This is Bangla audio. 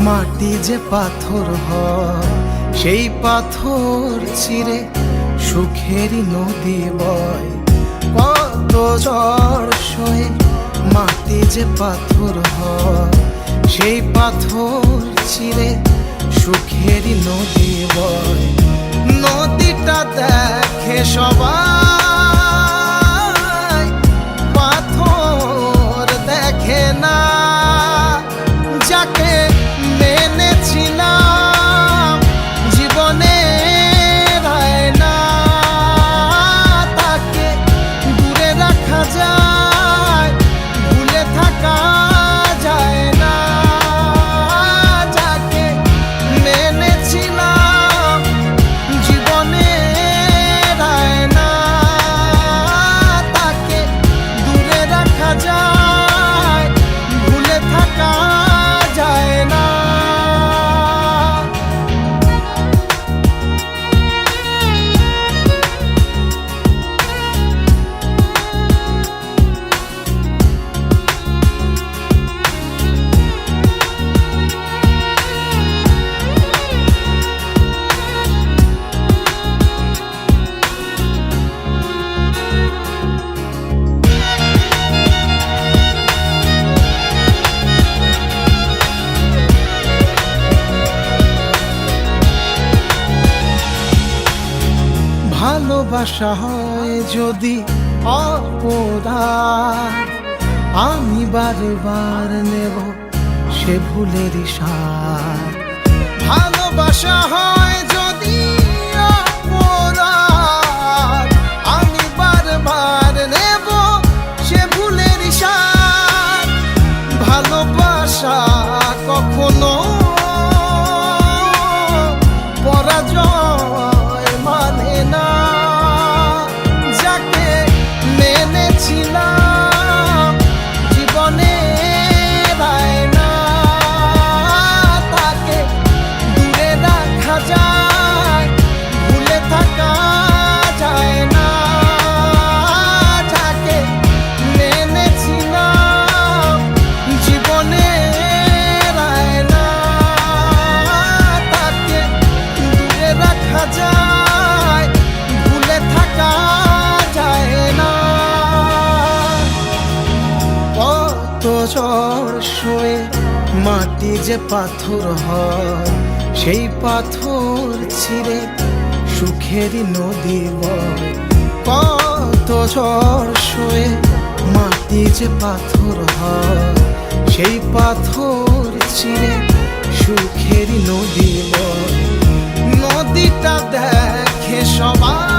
মাটি যে পাথর হয় সেই পাথর চিরে সুখেরই নদী বয়। কত ঝড় সয়ে মাটি যে পাথর হয় সেই পাথর চিরে সুখেরই নদী বয়। নদীটা দেখে সবাই, পাথর দেখে না। যাকে মেনেছিলাম জীবনে না, তাকে দূরে রাখা যায়, ভুলে থাকা যায় না। যাকে মেনেছিলাম জীবনে না, তাকে দূরে রাখা যায়, ভুলে থাকা যায় না। ভালোবাসা হয় যদি অপরাধ, আমি বারবার নেব সে ভুলেরই স্বাদ। ভালোবাসা হয় যদি অপরাধ, আমি বারবার নেব সে ভুলেরই স্বাদ। ভালোবাসা কখনো পরাজয় মানে না। যাকে মেনেছিলাম জীবনে না, তাকে দূরে রাখা যায়, ভুলে থাকা যায় না। যাকে মেনেছিলাম জীবনে না, তাকে দূরে রাখা যায়, ভুলে থাকা যায় না। কত ঝড় সয়ে মাটি যে পাথর হয় সেই পাথর ছিঁড়ে সুখেরই নদী বয়। কত ঝড় সয়ে মাটি যে পাথর হয় সেই পাথর ছিঁড়ে সুখেরই নদী বয়। নদীটা দেখে সবাই,